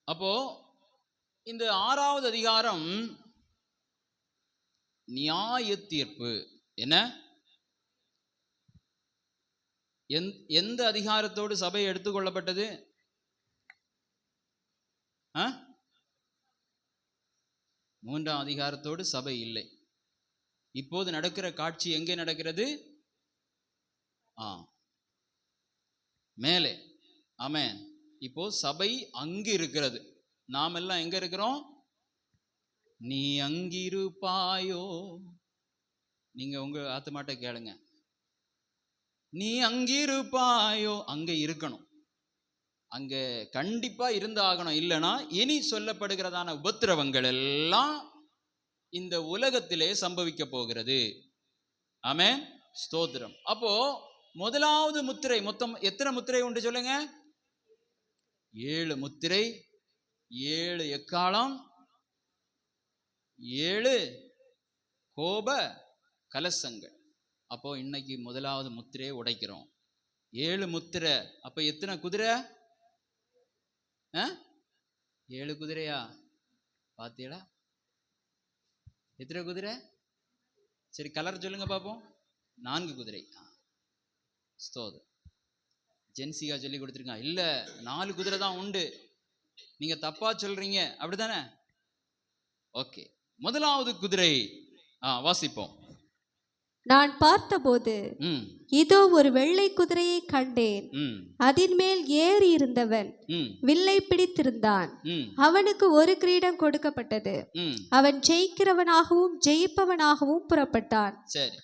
அப்போ இந்த 6வது அதிகாரம் நியாய தீர்ப்பு. என்ன, எந்த அதிகாரத்தோடு சபை எடுத்துக்கொள்ளப்பட்டது? 3ஆம் அதிகாரத்தோடு சபை இல்லை. இப்போது நடக்கிற காட்சி எங்கே நடக்கிறது? மேலே. ஆமென். இப்போ சபை அங்கு இருக்கிறது. நாம் எல்லாம் எங்க இருக்கிறோம்? நீ அங்கிருப்பாயோ. நீங்க உங்க ஆத்துமாட்ட கேளுங்க, நீ அங்கிருப்பாயோ. அங்க இருக்கணும், அங்க கண்டிப்பா இருந்தாகணும். இல்லைன்னா இனி சொல்லப்படுகிறதான உபத்திரவங்கள் எல்லாம் இந்த உலகத்திலே சம்பவிக்க போகிறது. ஆமென், ஸ்தோத்திரம். அப்போ முதலாவது முத்திரை, மொத்தம் எத்தனை முத்திரை உண்டு சொல்லுங்க? 7 முத்திரை, 7 எக்காலம், 7 கோப கலசங்கள். அப்போ இன்னைக்கு முதலாவது முத்திரையை உடைக்கிறோம். 7 முத்திரை. அப்ப எத்தனை குதிரை? 7 குதிரையா? பாத்தீங்களா? எத்தனை குதிரை? சரி, கலர் சொல்லுங்க பாப்போம். 4 குதிரை. ஸ்தோத்திரம். ஜென்சிகா சொல்லி கொடுத்துருக்காங்க. இல்ல, 4 குதிரை தான் உண்டு, நீங்க தப்பா சொல்றீங்க, அப்படித்தானே? ஓகே, முதலாவது குதிரை வாசிப்போம். நான் பார்த்தபோது இதோ ஒரு வெள்ளை குதிரையை கண்டேன். அதன் மேல் ஏறி இருந்தவன் வில்லை பிடித்திருந்தான். அவனுக்கு ஒரு கிரீடம் கொடுக்கப்பட்டது. அவன் ஜெயிக்கிறவனாகவும் ஜெயிப்பவனாகவும் புறப்பட்டான். சரி,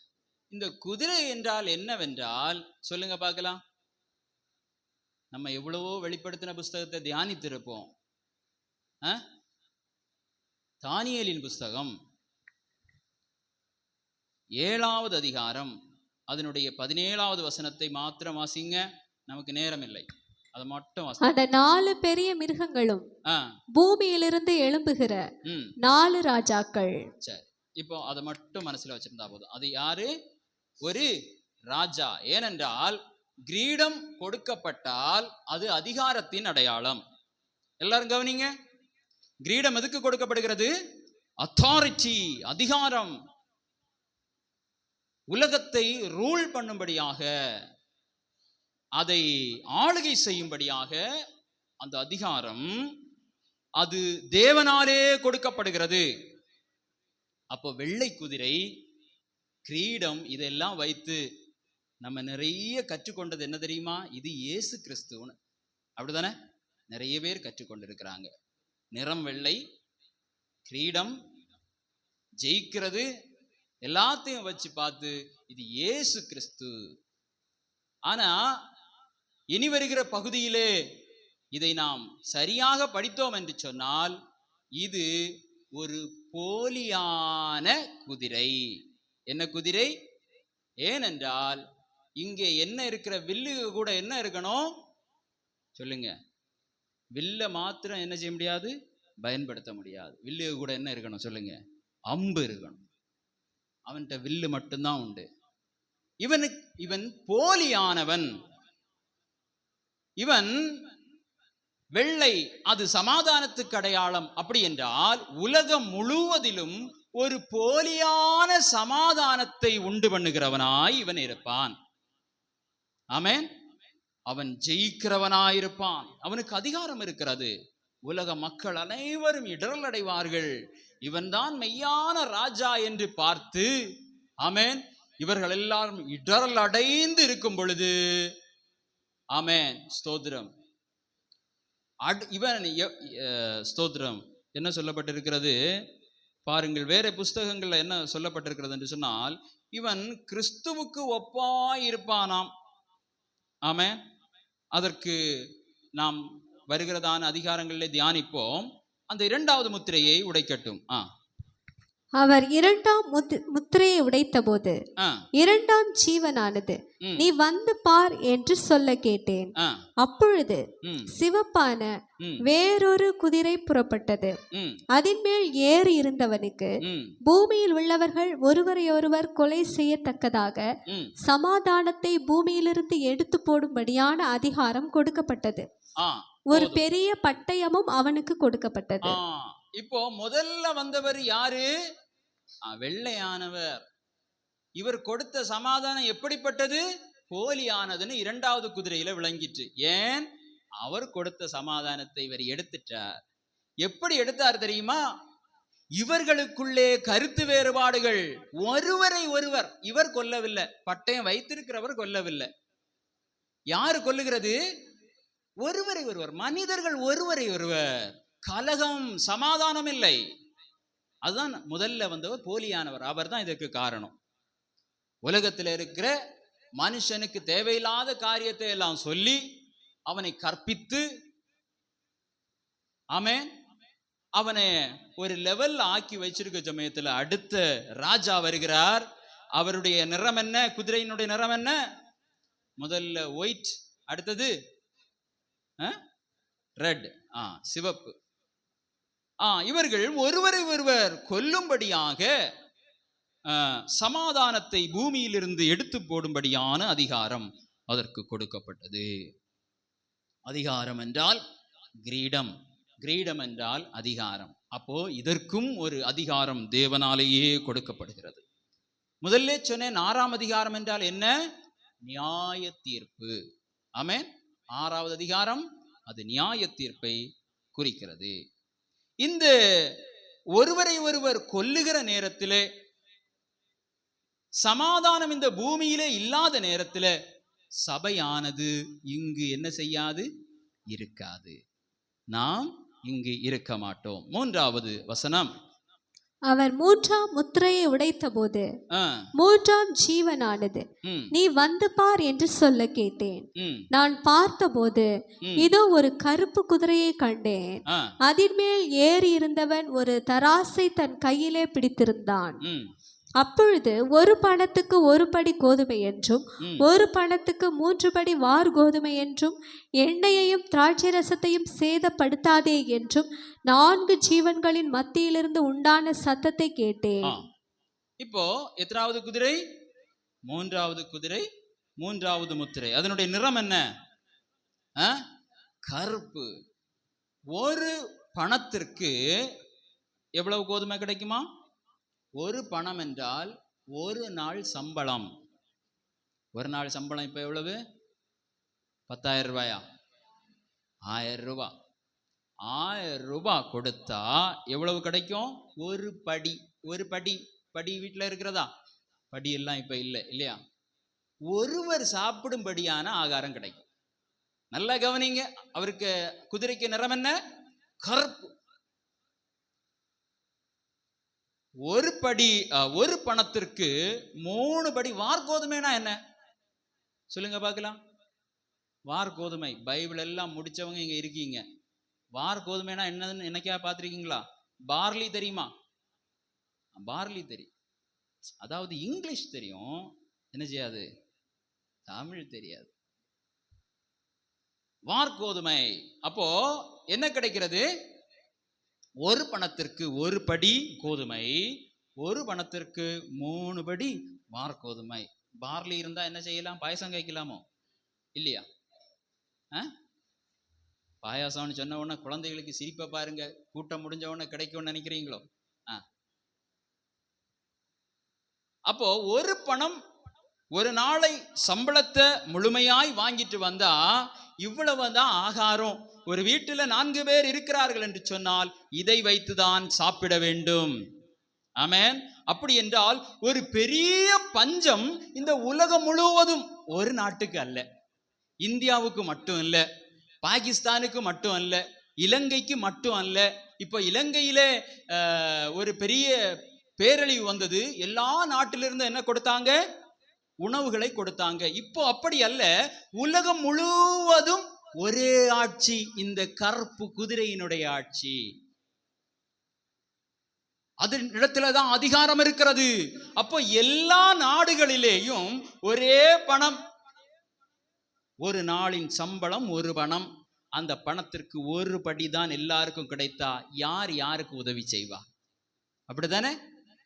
இந்த குதிரை என்றால் என்னவென்றால் சொல்லுங்க பார்க்கலாம். நம்ம எவ்வளவோ வெளிப்படுத்தின புஸ்தகத்தை தியானித்திருப்போம். தானியேலின் புஸ்தகம் 7வது அதிகாரம் அதனுடைய 17வது வசனத்தை மாத்திரம் வாசிங்க. நமக்கு நேரம் இல்லை, அதை மட்டும் வாசிங்க. அந்த 4 பெரிய மிருகங்களும் பூமியிலிருந்து எழும்புகிற 4 ராஜாக்கள். சரி, இப்போ அதை மட்டும் மனசுல வச்சிருந்தா போதும். அது யாரு? ஒரு ராஜா. ஏனென்றால் கிரீடம் கொடுக்கப்பட்டால் அது அதிகாரத்தின் அடையாளம். எல்லாரும் கவனிங்க, கிரீடம் எதுக்கு கொடுக்கப்படுகிறது? அத்தாரிட்டி, அதிகாரம். உலகத்தை ரூல் பண்ணும்படியாக, அதை ஆளுகை செய்யும்படியாக அந்த அதிகாரம் அது தேவனாலே கொடுக்கப்படுகிறது. அப்போ வெள்ளை குதிரை, கிரீடம், இதெல்லாம் வைத்து நம்ம நிறைய கற்றுக்கொண்டது என்ன தெரியுமா? இது இயேசு கிறிஸ்துவன்னு. அப்படிதானே? நிறைய பேர் கற்றுக்கொண்டிருக்கிறாங்க. நிறம் வெள்ளை, கிரீடம், ஜெயிக்கிறது, எல்லாத்தையும் வச்சு பார்த்து இது இயேசு கிறிஸ்து. ஆனா இனி வருகிற பகுதியிலே இதை நாம் சரியாக படித்தோம் என்று சொன்னால் இது ஒரு போலியான குதிரை. என்ன குதிரை? ஏனென்றால் இங்கே என்ன இருக்கிற வில்லு கூட என்ன இருக்கணும் சொல்லுங்க? வில்ல மாத்திரம் என்ன செய்ய முடியாது, பயன்படுத்த முடியாது. வில்லு கூட என்ன இருக்கணும் சொல்லுங்க? அம்பு இருக்கணும். அவன்கிட்ட வில்லு மட்டும்தான் உண்டு. இவன் போலியானவன். இவன் வெள்ளை, அது சமாதானத்துக்கு அடையாளம். அப்படி என்றால் உலகம் முழுவதிலும் ஒரு போலியான சமாதானத்தை உண்டு பண்ணுகிறவனாய் இவன் இருப்பான். ஆமென். அவன் ஜெயிக்கிறவனாயிருப்பான். அவனுக்கு அதிகாரம் இருக்கிறது. உலக மக்கள் அனைவரும் இடரல் அடைவார்கள். இவன் தான் மெய்யான ராஜா என்று பார்த்து, ஆமென், இவர்கள் எல்லாரும் இடரல் அடைந்து இருக்கும் பொழுது, ஆமென், ஸ்தோத்திரம், இவன் ஸ்தோத்திரம் என்ன சொல்லப்பட்டிருக்கிறது பாருங்கள். வேற புஸ்தகங்கள்ல என்ன சொல்லப்பட்டிருக்கிறது என்று சொன்னால், இவன் கிறிஸ்துவுக்கு ஒப்பாய் இருப்பானாம். ஆமென். அதற்கு நாம் வருகிறதான அதிகாரங்களிலே தியானிப்போம். அந்த 2வது முத்திரையை உடைக்கட்டும். அவர் 2ஆம் முத்திரையை உடைத்த போது 2ஆம் ஜீவனானது நீ வந்து பார் என்று சொல்ல கேட்டேன். அப்பொழுது சிவப்பான வேறொரு குதிரை புறப்பட்டது. அதன் மேல் ஏறி இருந்தவனுக்கு பூமியில் உள்ளவர்கள் ஒருவரையொருவர் கொலை செய்யத்தக்கதாக சமாதானத்தை பூமியிலிருந்து எடுத்து போடும்படியான அதிகாரம் கொடுக்கப்பட்டது. ஒரு பெரிய பட்டயமும் அவனுக்கு கொடுக்கப்பட்டது. இப்போ முதல்ல வந்தவர் யாரு? வெள்ளையானவர். இவர் கொடுத்த சமாதானம் எப்படிப்பட்டது? போலியானதுன்னு இரண்டாவது குதிரையில விளங்கிட்டு. ஏன்? அவர் கொடுத்த சமாதானத்தை இவர் எடுத்துட்டார். எப்படி எடுத்தார் தெரியுமா? இவர்களுக்குள்ளே கருத்து வேறுபாடுகள், ஒருவரை ஒருவர் இவர் கொல்லவில்லை, பட்டயம் வைத்திருக்கிறவர் கொல்லவில்லை. யாரு கொல்லுகிறது? ஒருவரை ஒருவர், மனிதர்கள் ஒருவரை ஒருவர். கலகம், சமாதானம் இல்லை. அதுதான் முதல்ல வந்தவர் போலியானவர். அவர் தான் இதற்கு காரணம். உலகத்தில் இருக்கிற மனுஷனுக்கு தேவையில்லாத காரியத்தை எல்லாம் சொல்லி அவனை கற்பித்து, ஆமென், அவனை ஒரு லெவல் ஆக்கி வச்சிருக்க சமயத்தில் அடுத்த ராஜா வருகிறார். அவருடைய நிறம் என்ன? குதிரையினுடைய நிறம் என்ன? முதல்ல ஒயிட், அடுத்தது ரெட், சிவப்பு. இவர்கள் ஒருவரை ஒருவர் கொல்லும்படியாக சமாதானத்தை பூமியிலிருந்து எடுத்து போடும்படியான அதிகாரம் அதற்கு கொடுக்கப்பட்டது. அதிகாரம் என்றால் கிரீடம், கிரீடம் என்றால் அதிகாரம். அப்போ இதற்கும் ஒரு அதிகாரம் தேவனாலேயே கொடுக்கப்படுகிறது. முதல்ல சொன்னேன், 6ஆம் அதிகாரம் என்றால் என்ன? நியாய தீர்ப்பு. ஆமென். 6வது அதிகாரம் அது நியாய தீர்ப்பை குறிக்கிறது. இந்த ஒருவரை ஒருவர் கொல்லுகிற நேரத்திலே, சமாதானம் இந்த பூமியிலே இல்லாத நேரத்தில் சபையானது இங்கு என்ன செய்யாது? இருக்காது. நாம் இங்கு இருக்க மாட்டோம். 3வது வசனம். அவர் 3ஆம் முத்திரையை உடைத்த போது 3ஆம் ஜீவனானது, நீ வந்து பார் என்று சொல்ல கேட்டேன். நான் பார்த்தபோது இதோ ஒரு கருப்பு குதிரையை கண்டேன். அதின் மேல் ஏறி இருந்தவன் ஒரு தராசை தன் கையிலே பிடித்திருந்தான். அப்பொழுது ஒரு பணத்துக்கு 1 படி கோதுமை என்றும் ஒரு பணத்துக்கு 3 படி வார் கோதுமை என்றும் எண்ணெயையும் திராட்சை ரசத்தையும் சேதப்படுத்தாதே என்றும் 4 ஜீவன்களின் மத்தியிலிருந்து உண்டான சத்தத்தை கேட்டேன். இப்போ எத்தனாவது குதிரை? 3வது குதிரை, 3வது முத்திரை. அதனுடைய நிறம் என்ன? கருப்பு. ஒரு பணத்திற்கு எவ்வளவு கோதுமை கிடைக்குமா? ஒரு பணம் என்றால் ஒரு நாள் சம்பளம். ஒரு நாள் சம்பளம் இப்போ எவ்வளவு? 10,000 ரூபாயா? 1000 ரூபாய். 1000 ரூபாய் கொடுத்தா எவ்வளவு கிடைக்கும்? ஒரு படி. ஒரு படி. படி வீட்டில் இருக்கிறதா? படி எல்லாம் இப்போ இல்லை இல்லையா? ஒருவர் சாப்பிடும்படியான ஆகாரம் கிடைக்கும். நல்லா கவனிங்க. அவருக்கு குதிரைக்கு நிறம் என்ன? கருப்பு. ஒரு படி, ஒரு பணத்திற்கு 3 படி வார் கோதுமைனா என்ன சொல்லுங்க பார்க்கலாம். வார் கோதுமை, பைபிள் எல்லாம் முடிச்சவங்க இங்க இருக்கீங்க. வார் கோதுமைனா என்னன்னு என்னைக்கா பார்த்துருக்கீங்களா? பார்லி தெரியுமா? பார்லி தெரியும். அதாவது இங்கிலீஷ் தெரியும், என்ன செய்யாது? தமிழ் தெரியாது. வார் கோதுமை. அப்போ என்ன கிடைக்கிறது? ஒரு பணத்திற்கு 1 படி கோதுமை, ஒரு பணத்திற்கு 3 படி வார் கோதுமை. பார்லி இருந்தா என்ன செய்யலாம்? பாயசம் வைக்கலாமோ இல்லையா? பாயாசம்னு சொன்ன உடனே குழந்தைகளுக்கு சிரிப்பை பாருங்க. கூட்டம் முடிஞ்ச உடனே கிடைக்கும்னு நினைக்கிறீங்களோ? அப்போ ஒரு பணம் ஒரு நாளை சம்பளத்தை முழுமையாய் வாங்கிட்டு வந்தா இவ்வளவுதான் ஆகாரம். ஒரு வீட்டில் 4 பேர் இருக்கிறார்கள் என்று சொன்னால் இதை வைத்துதான் சாப்பிட வேண்டும். ஆமென். அப்படி என்றால் ஒரு பெரிய பஞ்சம் இந்த உலகம் முழுவதும், ஒரு நாட்டுக்கு அல்ல, இந்தியாவுக்கு மட்டும் அல்ல, பாகிஸ்தானுக்கு மட்டும் அல்ல, இலங்கைக்கு மட்டும் அல்ல. இப்போ இலங்கையிலே ஒரு பெரிய பேரழிவு வந்தது. எல்லா நாட்டிலிருந்து என்ன கொடுத்தாங்க? உணவுகளை கொடுத்தாங்க. இப்போ அப்படி அல்ல, உலகம் முழுவதும் ஒரே ஆட்சி, இந்த கருப்பு குதிரையினுடைய ஆட்சி. அது இடத்துலதான் அதிகாரம் இருக்கிறது. அப்போ எல்லா நாடுகளிலேயும் ஒரே பணம், ஒரு நாளின் சம்பளம் ஒரு பணம். அந்த பணத்திற்கு 1 படி தான் எல்லாருக்கும் கிடைத்தா யார் யாருக்கு உதவி செய்வா? அப்படித்தானே?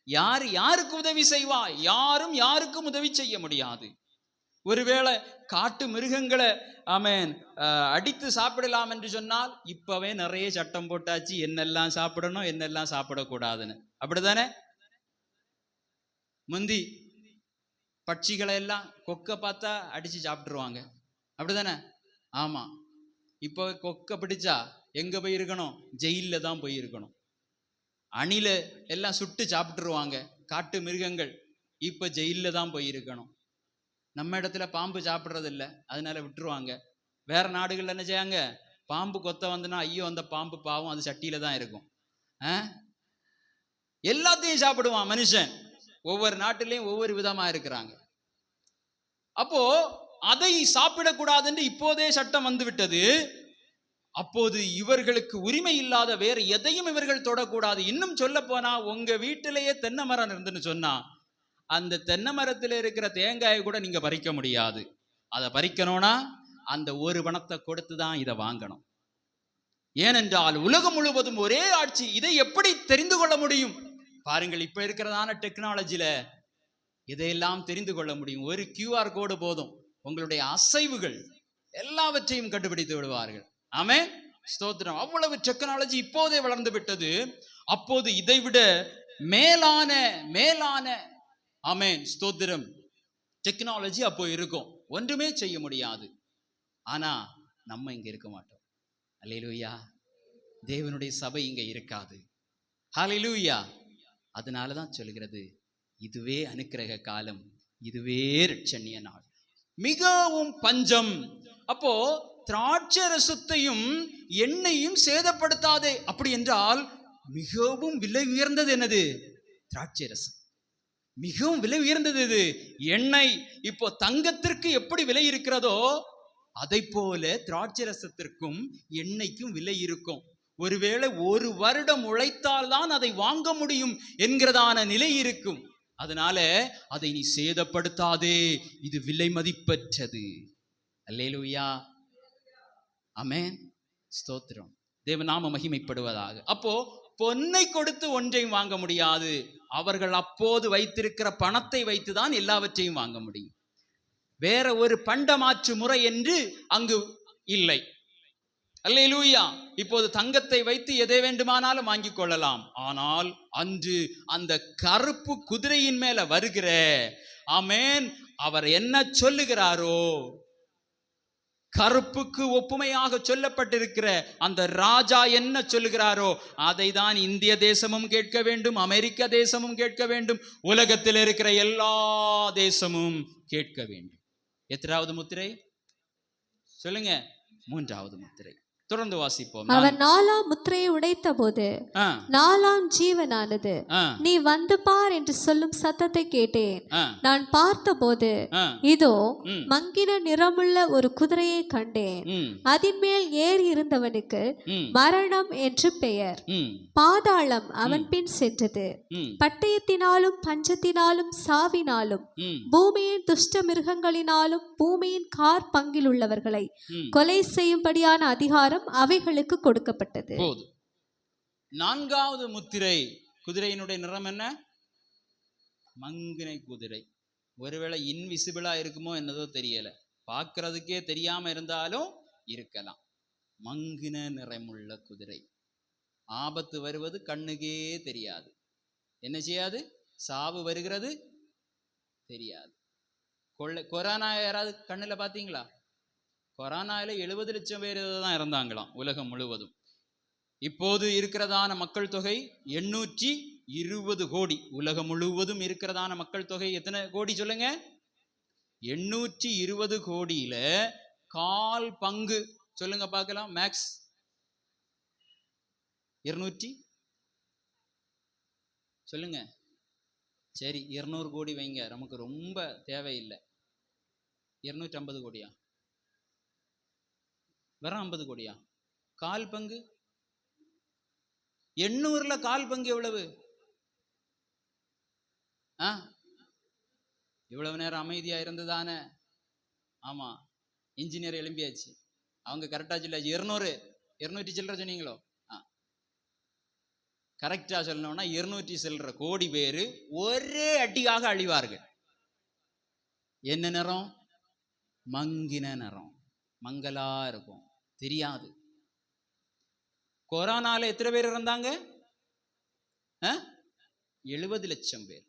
யார் யாருக்கு உதவி செய்வா? யாரும் யாருக்கும் உதவி செய்ய முடியாது. ஒருவேளை காட்டு மிருகங்களை ஆமென் அடித்து சாப்பிடலாம் என்று சொன்னால் இப்பவே நிறைய சட்டம் போட்டாச்சு, என்னெல்லாம் சாப்பிடணும் என்னெல்லாம் சாப்பிடக்கூடாதுன்னு. அப்படித்தானே? முந்தி பட்சிகளை எல்லாம் கொக்கை பார்த்தா அடிச்சு சாப்பிட்டுருவாங்க, அப்படிதானே? ஆமா. இப்போ கொக்கை பிடிச்சா எங்க போய் இருக்கணும்? ஜெயிலில் தான் போய் இருக்கணும். அணில எல்லாம் சுட்டு சாப்பிட்டுருவாங்க காட்டு மிருகங்கள், இப்ப ஜெயிலில் தான் போய் இருக்கணும். நம்ம இடத்துல பாம்பு சாப்பிட்றது இல்லை, அதனால விட்டுருவாங்க. வேற நாடுகள் என்ன செய்யாங்க? பாம்பு கொத்த வந்துன்னா ஐயோ அந்த பாம்பு பாவம், அது சட்டியில தான் இருக்கும். எல்லாத்தையும் சாப்பிடுவான் மனுஷன். ஒவ்வொரு நாட்டிலையும் ஒவ்வொரு விதமா இருக்கிறாங்க. அப்போ அதை சாப்பிடக்கூடாது என்று இப்போதே சட்டம் வந்து விட்டது. அப்போது இவர்களுக்கு உரிமை இல்லாத வேற எதையும் இவர்கள் தொடக்கூடாது. இன்னும் சொல்ல போனா, உங்க வீட்டிலேயே தென்னை மரம் இருந்துன்னு சொன்னா அந்த தென்னை மரத்தில் இருக்கிற தேங்காயை கூட நீங்க பறிக்க முடியாது. அதை பறிக்கணும்னா அந்த ஒரு பணத்தை கொடுத்து தான் இதை வாங்கணும். ஏனென்றால் உலகம் முழுவதும் ஒரே ஆட்சி. இதை எப்படி தெரிந்து கொள்ள முடியும்? பாருங்கள், இப்ப இருக்கிறதான டெக்னாலஜில இதையெல்லாம் தெரிந்து கொள்ள முடியும். ஒரு QR கோடு போதும், உங்களுடைய அசைவுகள் எல்லாவற்றையும் கண்டுபிடித்து விடுவார்கள். ஆமென், ஸ்தோத்திரம். அவ்வளவு டெக்னாலஜி இப்போதே வளர்ந்து விட்டது. அப்போது இதைவிட மேலான மேலான ஆமென் ஸ்தோத்திரம் டெக்னாலஜி அப்போ இருக்கும். ஒன்றுமே செய்ய முடியாது. ஆனா நம்ம இங்க இருக்க மாட்டோம். அல்லேலூயா. தேவனுடைய சபை இங்க இருக்காது. ஹல்லேலூயா. அதனாலதான் சொல்கிறது, இதுவே அனுக்கிரக காலம், இதுவே இரட்சணிய நாள். மிகவும் பஞ்சம். அப்போ திராட்சை ரசத்தையும் எண்ணெயும் சேதப்படுத்தாதே. அப்படி என்றால் மிகவும் விலை உயர்ந்தது என்னது? திராட்சை ரசம். மிகவும் விலை உயர்ந்தது இது. எண்ணெய் இப்போ தங்கத்திற்கு எப்படி விலை இருக்கிறதோ அதை போல திராட்சை ரசத்திற்கும் எண்ணெய்க்கும் விலை இருக்கும். ஒருவேளை ஒரு வருடம் உழைத்தால் தான் அதை வாங்க முடியும் என்கிறதான நிலை இருக்கும். அதனால அதை நீ சேதப்படுத்தாதே, இது விலை மதிப்பற்றது. அல்லேலூயா. ஆமென், ஸ்தோத்திரம். தேவநாம மகிமைப்படுவதாக. அப்போ பொன்னை கொடுத்து ஒன்றையும் வாங்க முடியாது. அவர்கள் அப்போது வைத்திருக்கிற பணத்தை வைத்துதான் எல்லாவற்றையும் வாங்க முடியும். வேற ஒரு பண்டமாற்று முறை என்று அங்கு இல்லை. அல்லேலூயா. இப்போது தங்கத்தை வைத்து எதை வேண்டுமானாலும் வாங்கிக் கொள்ளலாம். ஆனால் அன்று அந்த கருப்பு குதிரையின் மேல வருகிற ஆமென் அவர் என்ன சொல்லுகிறாரோ, கருப்புக்கு ஒப்புமையாக சொல்லப்பட்டிருக்கிற அந்த ராஜா என்ன சொல்லுகிறாரோ அதை தான் இந்திய தேசமும் கேட்க வேண்டும், அமெரிக்க தேசமும் கேட்க வேண்டும், உலகத்தில் இருக்கிற எல்லா தேசமும் கேட்க வேண்டும். எத்தனாவது முத்திரை சொல்லுங்க? மூன்றாவது முத்திரை. தொடர்ந்து வாசிப்போம். அவர் 4ஆம் முத்திரையை உடைத்த போது 4ஆம் ஜீவனானது நீ வந்து பார் என்று சொல்லும் சத்தத்தை கேட்டேன். நான் பார்த்தபோது இதோ மங்கின நிறமுள்ள ஒரு குதிரையை கண்டேன். அதன் மேல் ஏறி இருந்தவனுக்கு மரணம் என்று பெயர். பாதாளம் அவன் பின் சென்றது. பட்டயத்தினாலும் பஞ்சத்தினாலும் சாவினாலும் பூமியின் துஷ்ட மிருகங்களினாலும் பூமியின் கார் பங்கில் உள்ளவர்களை கொலை செய்யும்படியான அதிகாரம் அவைகளுக்கு கொடுக்கப்பட்டது. போதும். 4வது முத்திரை. குதிரையினுடைய நிறம் என்ன? மங்கின குதிரை. ஒருவேளை இன்விசிபிளா இருக்குமோ என்னதோ தெரியல, பார்க்கறதுக்கே தெரியாம இருந்தாலும் இருக்கலாம். மங்கின நிறமுள்ள குதிரை. ஆபத்து வருவது கண்ணுக்கே தெரியாது. என்ன செய்யாது? சாவு வருகிறது தெரியாது. கொரோனா யாராவது கண்ணுல பாத்தீங்களா? கொரோனால 70 லட்சம் பேர் தான் இறந்தாங்களாம் உலகம் முழுவதும். இப்போது இருக்கிறதான மக்கள் தொகை 820 கோடி. உலகம் முழுவதும் இருக்கிறதான மக்கள் தொகை எத்தனை கோடி சொல்லுங்க? 820 கோடியில 1/4 பங்கு சொல்லுங்க பார்க்கலாம். மேக்ஸ் 200 சொல்லுங்க. சரி, 200 கோடி வைங்க, நமக்கு ரொம்ப தேவையில்லை. 250 கோடியா? வெறும் 50 கோடியா? 1/4 பங்கு. 800ல 1/4 பங்கு எவ்வளவு? இவ்வளவு நேரம் அமைதியா இருந்ததானே? ஆமா, இன்ஜினியர் எழும்பியாச்சு. அவங்க கரெக்டா சொல்லாச்சு. 200 சில்லற சொன்னீங்களோ? கரெக்டா சொல்லணும்னா 200 சில்லற கோடி பேரு ஒரே அடியாக அழிவார்கள். என்ன நிறம்? மங்கின நிறம், மங்கலா இருக்கும், தெரியாது. கொரோனால எத்தனை பேர் இறந்தாங்க? 70 லட்சம் பேர்.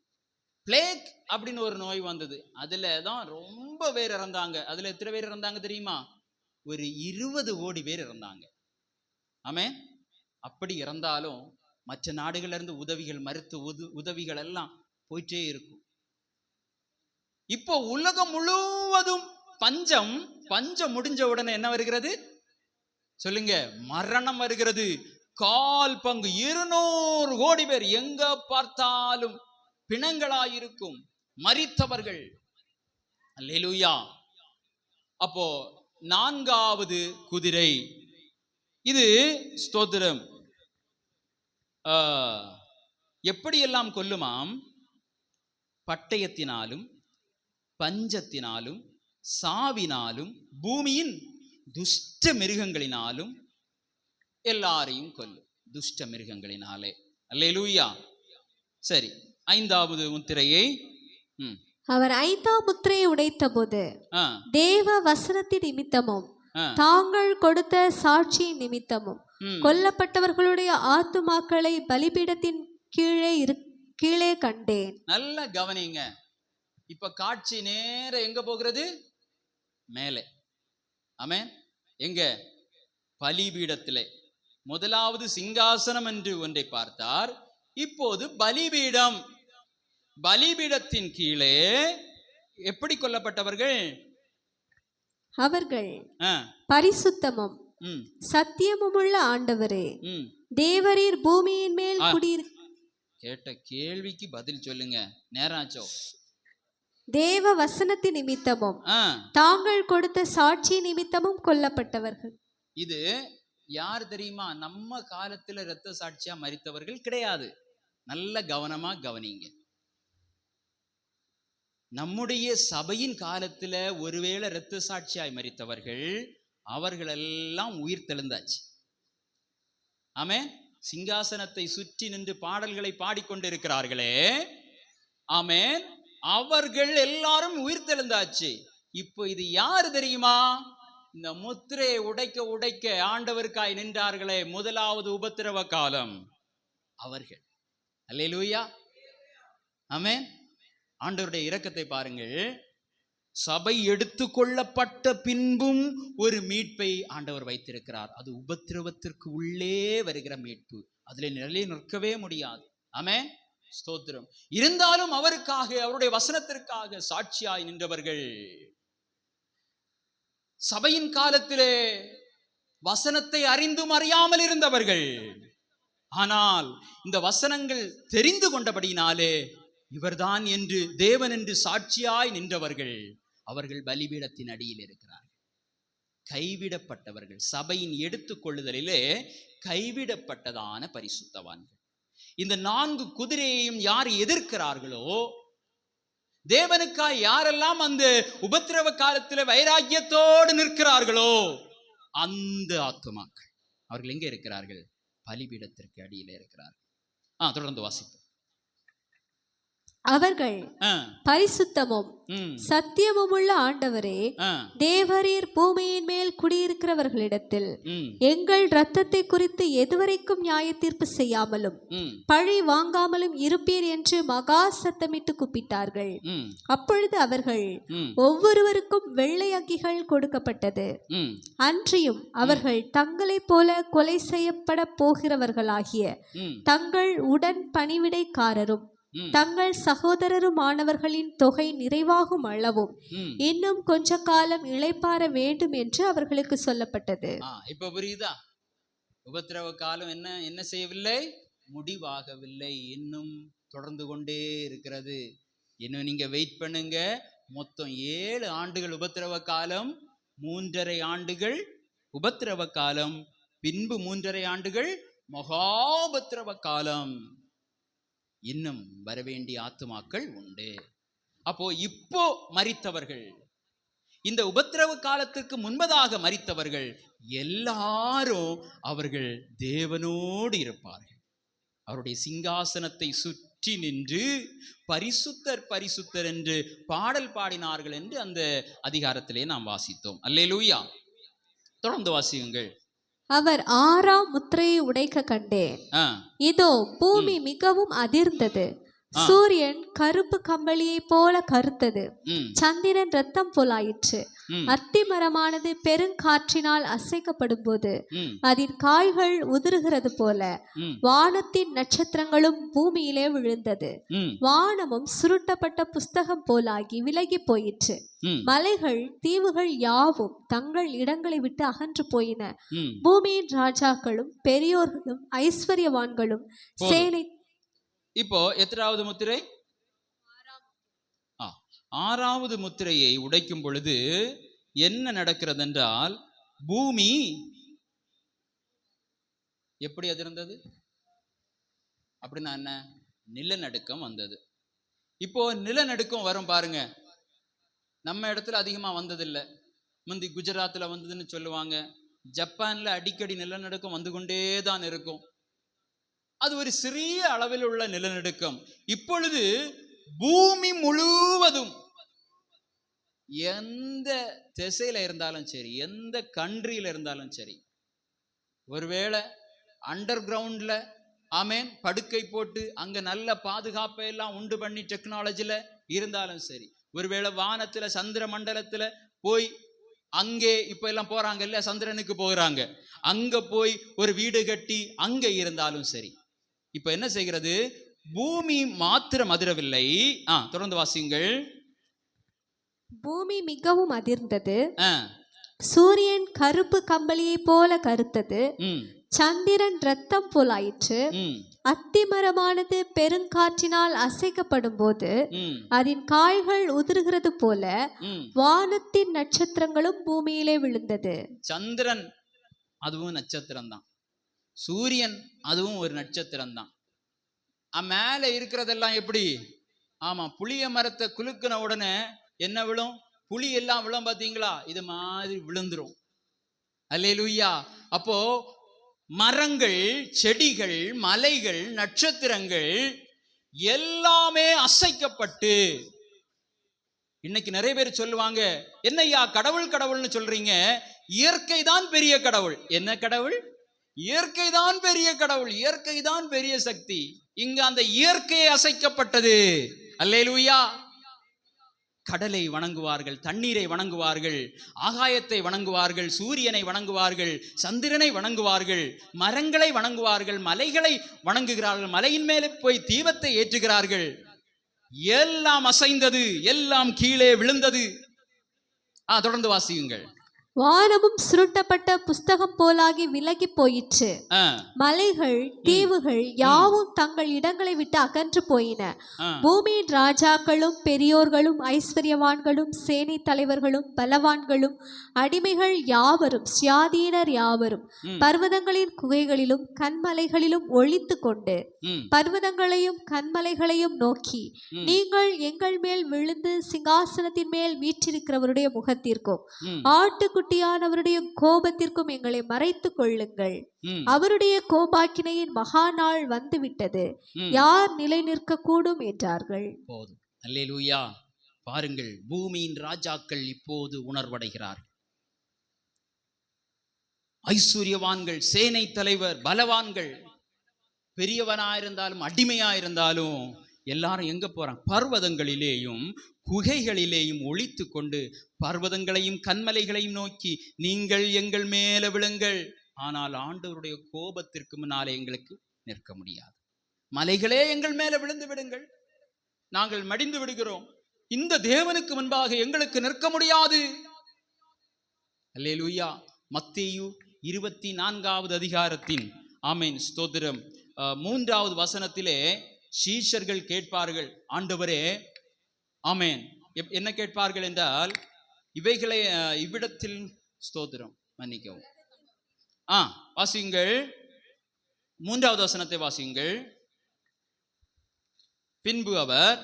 பிளேக் அப்படின்னு ஒரு நோய் வந்தது, அதுல தான் ரொம்ப பேர் இறந்தாங்க. அதுல எத்தனை பேர் இறந்தாங்க தெரியுமா? ஒரு 20 கோடி பேர் இறந்தாங்க. ஆமென். அப்படி இறந்தாலும் மற்ற நாடுகள்ல இருந்து உதவிகள், மருத்துவ உதவிகள் எல்லாம் போயிட்டே இருக்கும். இப்போ உலகம் முழுவதும் பஞ்சம் முடிஞ்ச உடனே என்ன வருகிறது சொல்லுங்க? மரணம் வருகிறது. 1/4 பங்கு 200 கோடி பேர் எங்க பார்த்தாலும் பிணங்களாயிருக்கும், மரித்தவர்கள். அல்லேலூயா. அப்போ 4வது குதிரை இது ஸ்தோத்திரம் எப்படியெல்லாம் கொல்லுமாம்? பட்டயத்தினாலும், பஞ்சத்தினாலும், சாவினாலும், பூமியின் துஷ்ட மிருகங்களினாலும் எல்லாரையும் கொல்லும். துஷ்ட மிருகங்களினாலே. அல்லேலூயா. சரி, 5வது முத்திரையை. அவர் 5ஆம் முத்திரையை உடைத்த போது தேவ வசனத்தின் நிமித்தமும் தாங்கள் கொடுத்த சாட்சியின் நிமித்தமும் கொல்லப்பட்டவர்களுடைய ஆத்துமாக்களை பலிபீடத்தின் கீழே கண்டேன். நல்ல கவனிங்க. இப்ப காட்சி நேர எங்க போகிறது? மேலே. ஆமென். எங்க? பலிபீடத்திலே. முதலாவது சிங்காசனம் என்று ஒன்றை பார்த்தார். இப்போது பலிபீடம். பலிபீடத்தின் கீழே எப்படி கொல்லப்பட்டவர்கள்? அவர்கள் பரிசுத்தமும் சத்தியமும் உள்ள ஆண்டவரே, தேவரீர் பூமியின் மேல் கேட்ட கேள்விக்கு பதில் சொல்லுங்க. நேராச்சோ. தேவ வசனத்தின் நிமித்தமும் தாங்கள் கொடுத்த சாட்சி நிமித்தமும் கொல்லப்பட்டவர்கள். இது யார் தெரியுமா? நம்ம காலத்துல இரத்த சாட்சியா மரித்தவர்கள் கிடையாது. நல்ல கவனமா கவனிங்க. நம்முடைய சபையின் காலத்துல ஒருவேளை இரத்த சாட்சியாய் மரித்தவர்கள், அவர்களெல்லாம் உயிர் தெழுந்தாச்சு. ஆமென். சிங்காசனத்தை சுற்றி நின்று பாடல்களை பாடிக்கொண்டிருக்கிறார்களே, ஆமென், அவர்கள் எல்லாரும் உயிர் தெழுந்தாச்சு. இப்போ இது யாரு தெரியுமா? இந்த முத்திரையை உடைக்க ஆண்டவருக்காய் நின்றார்களே, முதலாவது உபத்திரவ காலம், அவர்கள். அல்லேலூயா. ஆமென். ஆண்டவருடைய இரக்கத்தை பாருங்கள். சபை எடுத்துக்கொள்ளப்பட்ட பின்பும் ஒரு மீட்பை ஆண்டவர் வைத்திருக்கிறார். அது உபத்திரவத்திற்கு உள்ளே வருகிற மீட்பு. அதுல நிலை நிற்கவே முடியாது. ஆமென். ஸ்தோத்திரம். இருந்தாலும் அவருக்காக, அவருடைய வசனத்திற்காக சாட்சியாய் நின்றவர்கள். சபையின் காலத்திலே வசனத்தை அறிந்தும் அறியாமல் இருந்தவர்கள். ஆனால் இந்த வசனங்கள் தெரிந்து கொண்டபடினாலே இவர்தான் என்று, தேவன் என்று சாட்சியாய் நின்றவர்கள். அவர்கள் பலிபீடத்தின் அடியில் இருக்கிறார்கள். கைவிடப்பட்டவர்கள், சபையின் எடுத்துக்கொள்ளுதலிலே கைவிடப்பட்டதான பரிசுத்தவான்கள். இந்த 4 குதிரையையும் யார் எதிர்க்கிறார்களோ, தேவனுக்காய் யாரெல்லாம் அந்த உபத்திரவ காலத்தில் வைராக்கியத்தோடு நிற்கிறார்களோ, அந்த ஆத்துமாக்கள் அவர்கள் எங்கே இருக்கிறார்கள்? பலிபீடத்திற்கு அடியில் இருக்கிறார்கள். தொடர்ந்து வாசிப்போம். அவர்கள் பரிசுத்தமும் சத்தியமும் உள்ள ஆண்டவரே, தேவரீர் பூமியின் மேல் குடியிருக்கிறவர்களிடத்தில் எங்கள் இரத்தத்தை குறித்து எதுவரைக்கும் நியாய தீர்ப்பு செய்யாமலும் பழி வாங்காமலும் இருப்பீர் என்று மகா சத்தமிட்டு கூப்பிட்டார்கள். அப்பொழுது அவர்கள் ஒவ்வொருவருக்கும் வெள்ளை அங்கிகள் கொடுக்கப்பட்டது. அன்றியும் அவர்கள் தங்களைப் போல கொலை செய்யப்பட போகிறவர்களாகிய தங்கள் உடன் பணிவிடைக்காரரும் தங்கள் சகோதரருமானவர்களின் தொகை நிறைவாகும் அளவும் இன்னும் கொஞ்ச காலம் இளைப்பாற வேண்டும் என்று அவர்களுக்கு சொல்லப்பட்டது. இப்ப புரியுதா? உபத்திரவ காலம் என்ன செய்யவில்லை? முடிவாகவில்லை. இன்னும் தொடர்ந்து கொண்டே இருக்கிறது. இன்னும் நீங்க வெயிட் பண்ணுங்க. மொத்தம் 7 ஆண்டுகள் உபத்திரவ காலம், 3.5 ஆண்டுகள் உபத்திரவ காலம், பின்பு 3.5 ஆண்டுகள் மகாபத்திரவ காலம். இன்னும் வரவேண்டிய ஆத்துமாக்கள் உண்டு. அப்போ இப்போ மரித்தவர்கள், இந்த உபத்திரவ காலத்திற்கு முன்பதாக மரித்தவர்கள் எல்லாரும் அவர்கள் தேவனோடு இருப்பார்கள். அவருடைய சிங்காசனத்தை சுற்றி சுற்றி நின்று பரிசுத்தர் பரிசுத்தர் என்று பாடல் பாடினார்கள் என்று அந்த அதிகாரத்திலே நாம் வாசித்தோம். அல்லேலூயா. தொடர்ந்து வாசியுங்கள். அவர் 6ஆம் முத்திரையை உடைக்க கண்டேன். இதோ பூமி மிகவும் அதிர்ந்தது. சூரியன் கருப்பு கம்பளியை போல கருத்தது. சந்திரன் ரத்தம் போலாயிற்று. அத்திமரமானது பெருங்காற்றினால் அசைக்கப்படும் போது அதன் காய்கள் உதிர்கிறது போல வானத்தின் நட்சத்திரங்களும் பூமியிலே விழுந்தது. வானமும் சுருட்டப்பட்ட புஸ்தகம் போலாகி விலகி போயிற்று. மலைகள் தீவுகள் யாவும் தங்கள் இடங்களை விட்டு அகன்று போயின. பூமியின் ராஜாக்களும் பெரியோர்களும் ஐஸ்வர்யவான்களும் சேனை. இப்போ எத்தனாவது முத்திரை? 6வது முத்திரையை உடைக்கும் பொழுது என்ன நடக்கிறது என்றால், பூமி எப்படி அதிர்ந்தது அப்படின்னா என்ன? நிலநடுக்கம் வந்தது. இப்போ நிலநடுக்கம் வரும் பாருங்க, நம்ம இடத்துல அதிகமா வந்ததில்லை. முந்தி குஜராத்தில் வந்ததுன்னு சொல்லுவாங்க. ஜப்பான்ல அடிக்கடி நிலநடுக்கம் வந்து கொண்டே தான் இருக்கும். அது ஒரு சிறிய அளவில் உள்ள நிலநடுக்கம். இப்பொழுது பூமி முழுவதும் எந்த திசையில இருந்தாலும் சரி, எந்த கண்ட்ரியில இருந்தாலும் சரி, ஒருவேளை அண்டர் கிரவுண்ட்ல ஆமேன் படுக்கை போட்டு அங்க நல்ல பாதுகாப்பை எல்லாம் உண்டு பண்ணி டெக்னாலஜில இருந்தாலும் சரி, ஒருவேளை வானத்துல சந்திர மண்டலத்துல போய் அங்கே இப்ப எல்லாம் போறாங்க இல்ல, சந்திரனுக்கு போகிறாங்க, அங்க போய் ஒரு வீடு கட்டி அங்க இருந்தாலும் சரி, இப்ப என்ன செய்கிறது? பூமி மாத்திரம் அதிரவில்லை. தொடர்ந்து வாசியுங்கள். பூமி மிகவும் அதிர்ந்தது. சூரியன் கருப்பு கம்பளியை போல கருத்தது. சந்திரன் ரத்தம் போலாயிற்று. அத்திமரமானது பெருங்காற்றினால் அசைக்கப்படும் போது அதன் காய்கள் உதிர்கிறது போல வானத்தின் நட்சத்திரங்களும் பூமியிலே விழுந்தது. சந்திரன் அதுவும் நட்சத்திரம் தான். சூரியன் அதுவும் ஒரு நட்சத்திரம் தான். மேல இருக்கிறதெல்லாம் எப்படி? ஆமா, புளிய மரத்தை குலுக்கின உடனே என்ன விழும்? புளி எல்லாம் விழும் பார்த்தீங்களா? இது மாதிரி விழுந்துரும். அல்லேலூயா. அப்போ மரங்கள், செடிகள், மலைகள், நட்சத்திரங்கள் எல்லாமே அசைக்கப்பட்டு, இன்னைக்கு நிறைய பேர் சொல்லுவாங்க, என்னய்யா கடவுள் கடவுள்னு சொல்றீங்க? இயற்கை தான் பெரிய கடவுள். என்ன கடவுள்? இயற்கை தான் பெரிய கடவுள், இயற்கை தான் பெரிய சக்தி. இங்க அந்த இயற்கை அசைக்கப்பட்டது. அல்லேலூயா. கடலை வணங்குவார்கள், தண்ணீரை வணங்குவார்கள், ஆகாயத்தை வணங்குவார்கள், சூரியனை வணங்குவார்கள், சந்திரனை வணங்குவார்கள், மரங்களை வணங்குவார்கள், மலைகளை வணங்குகிறார்கள், மலையின் மேலே போய் தீபத்தை ஏற்றுகிறார்கள். எல்லாம் அசைந்தது, எல்லாம் கீழே விழுந்தது. தொடர்ந்து வாசியுங்கள். வானமும் சுருட்டப்பட்ட புஸ்தகம் போலாகி விலகி போயிற்று. மலைகள் தீவுகள் யாவும் தங்கள் இடங்களை விட்டு அகன்று போயின. பூமியின் ராஜாக்களும் பெரியோர்களும் ஐஸ்வர்யவான்களும் சேனை தலைவர்களும் பலவான்களும் அடிமைகள் யாவரும் சுயாதீனர் யாவரும் பர்வதங்களின் குகைகளிலும் கண்மலைகளிலும் ஒளித்து கொண்டு பர்வதங்களையும் கண்மலைகளையும் நோக்கி, நீங்கள் எங்கள் மேல் விழுந்து சிங்காசனத்தின் மேல் வீற்றிருக்கிறவருடைய முகத்திற்கும் ஆட்டுக்குட்டியானவருடைய கோபத்திற்கும் எங்களை மறைத்துக் கொள்ளுங்கள். அவருடைய கோபாக்கினையின் மகா நாள் வந்துவிட்டது, யார் நிலை நிற்க கூடும் என்றார்கள். போதும். அல்லேலூயா. பாருங்கள், பூமியின் ராஜாக்கள் இப்போது உணர்வடைகிறார். ஐஸ்வர்யவான்கள், சேனை தலைவர், பலவான்கள், பெரியவனாயிருந்தாலும் அடிமையாயிருந்தாலும் எல்லாரும் எங்க போறாங்க? பர்வதங்களிலேயும் குகைகளிலேயும் ஒளித்து கொண்டு பர்வதங்களையும் கண்மலைகளையும் நோக்கி, நீங்கள் எங்கள் மேல விழுங்கள், ஆனால் ஆண்டவருடைய கோபத்திற்கு முன்னாலே எங்களுக்கு நிற்க முடியாது. மலைகளே எங்கள் மேல விழுந்து விடுங்கள், நாங்கள் மடிந்து விடுகிறோம், இந்த தேவனுக்கு முன்பாக எங்களுக்கு நிற்க முடியாது. அல்லேலூயா. மத்தேயு 24வது அதிகாரத்தின் ஆமென் ஸ்தோத்திரம் 3வது வசனத்திலே சீஷர்கள் கேட்பார்கள், ஆண்டவரே ஆமென், என்ன கேட்பார்கள் என்றால், இவைகளை இவ்விடத்தில் ஸ்தோத்திரம் மன்னிக்கவும். வாசியுங்கள், 3வது வசனத்தை வாசியுங்கள். பின்பு அவர்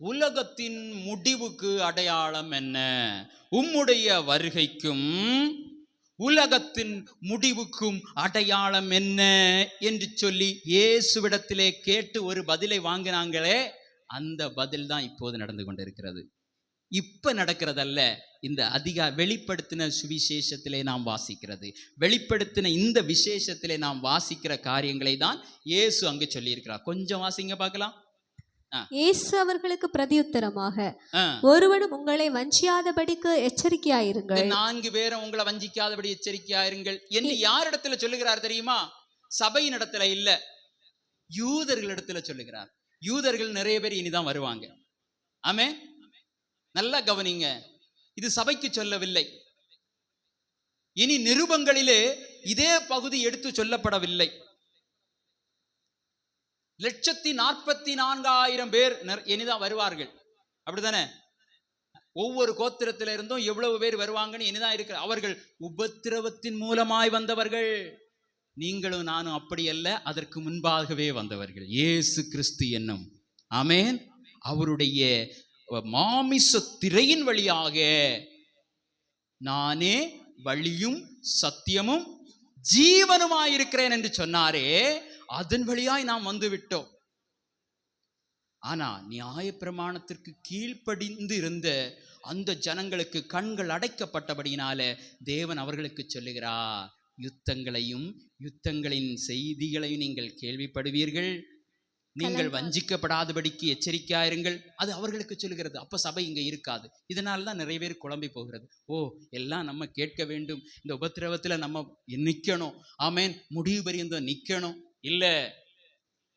உலகத்தின் முடிவுக்கு அடையாளம் என்ன? உம்முடைய வருகைக்கும் உலகத்தின் முடிவுக்கும் அடையாளம் என்ன என்று சொல்லி இயேசுவிடத்திலே கேட்டு ஒரு பதிலை வாங்கினாங்களே, அந்த பதில் தான் இப்போது நடந்து கொண்டிருக்கிறது. இப்ப நடக்கிறதல்ல, இந்த வெளிப்படுத்தின சுவிசேஷத்திலே நாம் வாசிக்கிறது, வெளிப்படுத்தின இந்த விசேஷத்திலே நாம் வாசிக்கிற காரியங்களை தான் இயேசு அங்கு சொல்லி இருக்கிறார். கொஞ்சம் வாசிங்க பார்க்கலாம். இயேசு அவர்களுக்கு பிரதியுத்தரமாக, ஒருவனும் உங்களை வஞ்சியாதபடிக்கு எச்சரிக்கையாயிருங்கள். 4 பேரும் உங்களை வஞ்சிக்காதபடி எச்சரிக்கையாயிருங்கள் என்று யாரிடத்துல சொல்லுகிறார் தெரியுமா? சபையின் இடத்துல இல்ல, யூதர்களிடத்துல சொல்லுகிறார். யூதர்கள் நிறைய பேர் இனிதான் வருவாங்க. ஆமே, நல்லா கவனிங்க, இது சபைக்கு சொல்லவில்லை. இனி நிருபங்களிலே இதே பகுதி எடுத்து சொல்லப்படவில்லை. 144,000 பேர் இனிதான் வருவார்கள், அப்படித்தானே? ஒவ்வொரு கோத்திரத்தில இருந்தும் எவ்வளவு பேர் வருவாங்கன்னு இனிதான் இருக்கிற. அவர்கள் உபத்திரவத்தின் மூலமாய் வந்தவர்கள். நீங்களும் நானும் அப்படி அல்ல, அதற்கு முன்பாகவே வந்தவர்கள். இயேசு கிறிஸ்து என்னும் ஆமென் அவருடைய மாமிச திரையின் வழியாக நானே வழியும் சத்தியமும் ஜீவனுமாயிருக்கிறேன் என்று சொன்னாரே, அதன் வழியாய் நாம் வந்து விட்டோம். ஆனா நியாயப்பிரமாணத்திற்கு கீழ்ப்படிந்து இருந்த அந்த ஜனங்களுக்கு கண்கள் அடைக்கப்பட்டபடியினால தேவன் அவர்களுக்கு சொல்லுகிறார், யுத்தங்களையும் யுத்தங்களின் செய்திகளையும் நீங்கள் கேள்விப்படுவீர்கள், நீங்கள் வஞ்சிக்கப்படாதபடிக்கு எச்சரிக்கையாயிருங்கள். அது அவர்களுக்கு சொல்லுகிறது. அப்ப சபை இங்க இருக்காது. இதனால தான் நிறைய பேர் குழம்பி போகிறது. ஓ, எல்லாம் நம்ம கேட்க வேண்டும், இந்த உபத்திரவத்துல நம்ம நிக்கணும், ஆமேன், முடிவு பரியந்தம் நிக்கணும். இல்ல,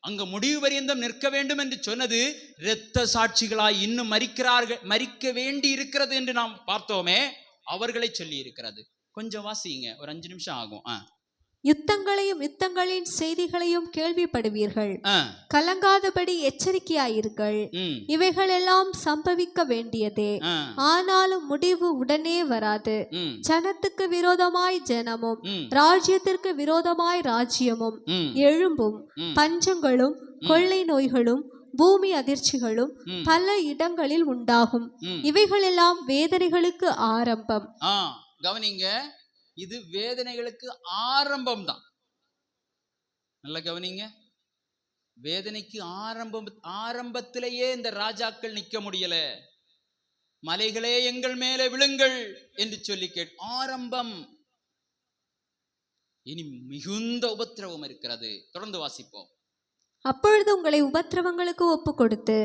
அங்க முடிவு பரியந்தம் நிற்க வேண்டும் என்று சொன்னது இரத்த சாட்சிகளாய் இன்னும் மரிக்க வேண்டி இருக்கிறது என்று நாம் பார்த்தோமே, அவர்களை சொல்லி இருக்கிறது. கொஞ்சம் வாசிங்க, ஒரு 5 நிமிஷம் ஆகும். யுத்தங்களையும் யுத்தங்களின் செய்திகளையும் கேள்விப்படுவீர்கள், கலங்காதபடி எச்சரிக்கையாயிருங்கள். இவைகள் எல்லாம் சம்பவிக்க வேண்டியதே, ஆனாலும் முடிவு உடனே வராது. ஜனத்துக்கு விரோதமாய் ஜனமும் ராஜ்யத்திற்கு விரோதமாய் ராஜ்யமும் எழும்பும். பஞ்சங்களும் கொள்ளை நோய்களும் பூமி அதிர்ச்சிகளும் பல இடங்களில் உண்டாகும். இவைகளெல்லாம் வேதனைகளுக்கு ஆரம்பம். கவனிங்க, இது வேதனைகளுக்கு ஆரம்பம் தான். நல்லா கவனிங்க, வேதனைக்கு ஆரம்பத்திலேயே இந்த ராஜாக்கள் நிக்க முடியல. மலைகளே எங்கள் மேலே விழுங்கள் என்று சொல்லி ஆரம்பம். இனி மிகுந்த உபத்திரவம் இருக்கிறது. தொடர்ந்து வாசிப்போம். அப்பொழுது உங்களை உபத்திரவங்களுக்கு ஒப்பு கொடுத்து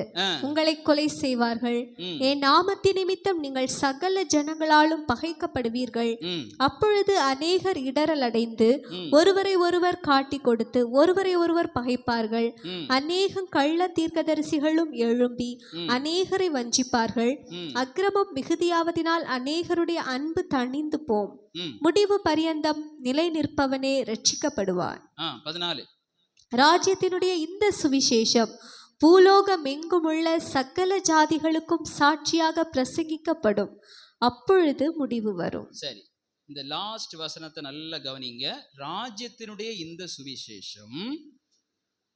உங்களை கொலை செய்வார்கள். என் நாமத்தின் நிமித்தம் நீங்கள் சகல ஜனங்களாலும் பகைக்கப்படுவீர்கள். அப்பொழுது அநேகர் இடரல் அடைந்து ஒருவரை ஒருவர் காட்டி கொடுத்து ஒருவரை ஒருவர் பகைப்பார்கள். அநேகம் கள்ள தீர்க்கதரிசிகளும் எழும்பி அநேகரை வஞ்சிப்பார்கள். அக்கிரமம் மிகுதியாவதினால் அநேகருடைய அன்பு தணிந்து போம். முடிவு பரியந்தம் நிலை நிற்பவனே ரட்சிக்கப்படுவார். 14 ராஜ்யத்தினுடைய இந்த சுவிசேஷம் பூலோகம் எங்குமுள்ள சகல ஜாதிகளுக்கும் சாட்சியாக பிரசங்கிக்கப்படும். அப்பொழுது முடிவு வரும். சரி, இந்த லாஸ்ட் வசனத்தை நல்லா கவனிங்க. ராஜ்யத்தினுடைய இந்த சுவிசேஷம்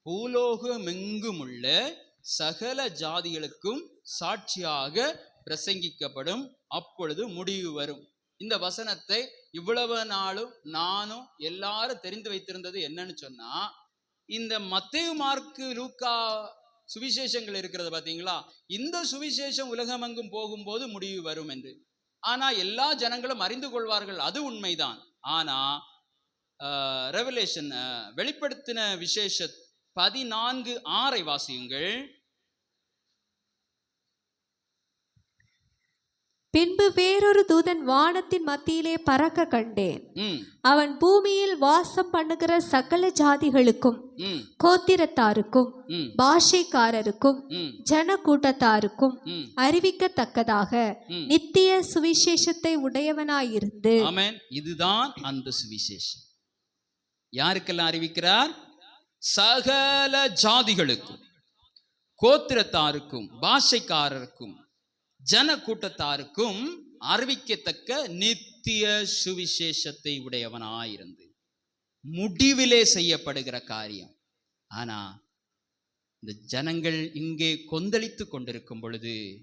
பூலோகம் எங்குமுள்ள சகல ஜாதிகளுக்கும் சாட்சியாக பிரசங்கிக்கப்படும். அப்பொழுது முடிவு வரும். இந்த வசனத்தை இவ்வளவு நாளும் நானும் எல்லாரும் தெரிந்து வைத்திருந்தது என்னன்னு சொன்னா, இந்த மத்தேயு மார்க்கு லூக்கா சுவிசேஷங்கள் இருக்கிறது பாத்தீங்களா, இந்த சுவிசேஷம் உலகமெங்கும் போகும்போது முடிவு வரும் என்று. ஆனா எல்லா ஜனங்களும் அறிந்து கொள்வார்கள், அது உண்மைதான். ஆனா ரெவலேஷன் வெளிப்படுத்தின விசேஷ 14:6 வாசியுங்கள். பின்பு வேறொரு தூதன் வானத்தின் மத்தியிலே பறக்க கண்டேன். அவன் பூமியில் வாசம் பண்ணுகிற சகல ஜாதிகளுக்கும் கோத்திரத்தாருக்கும் பாஷைக்காரருக்கும் ஜன கூட்டத்தாருக்கும் அறிவிக்கத்தக்கதாக நித்திய சுவிசேஷத்தை உடையவனாயிருந்து. ஆமென். இதுதான் அந்த சுவிசேஷம். யாருக்கெல்லாம் அறிவிக்கிறார்? சகல ஜாதிகளுக்கும் கோத்திரத்தாருக்கும் பாஷைக்காரருக்கும் ஜன கூட்டத்தாருக்கும் அறிவிக்கத்தக்க நித்திய சுவிசேஷத்தை உடையவனாயிருந்து. முடிவிலே செய்யப்படுகிற காரியம். ஆனா இந்த ஜனங்கள் இங்கே கொந்தளித்து கொண்டிருக்கும் பொழுது,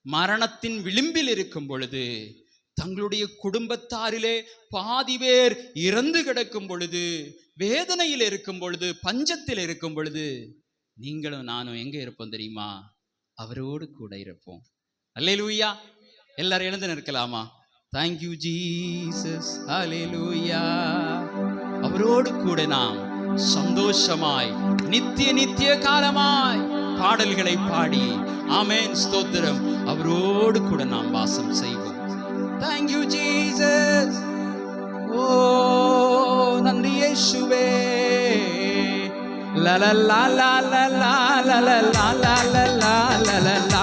மரணத்தின் விளிம்பில் இருக்கும் பொழுது, தங்களுடைய குடும்பத்தாரிலே பாதி பேர் இறந்து கிடக்கும் பொழுது, வேதனையில் இருக்கும் பொழுது, பஞ்சத்தில் இருக்கும் பொழுது, நீங்களும் நானும் எங்க இருப்போம் தெரியுமா? அவரோடு கூட இருப்போம். அல்லேலூயா. எல்லாரும் எழுந்து நிற்கலாமா? Thank you Jesus. அல்லேலூயா. அவரோடு கூட நாம் சந்தோஷமாய் நித்திய நித்திய காலமாய் பாடல்களை பாடி, ஆமென், ஸ்தோத்திரம், அவரோடு கூட நாம் வாசம் செய்வோம். Thank you Jesus. ஓ நன்றி இயேசுவே. லா லா லா லா லா லா லா லா லா லா லா லா.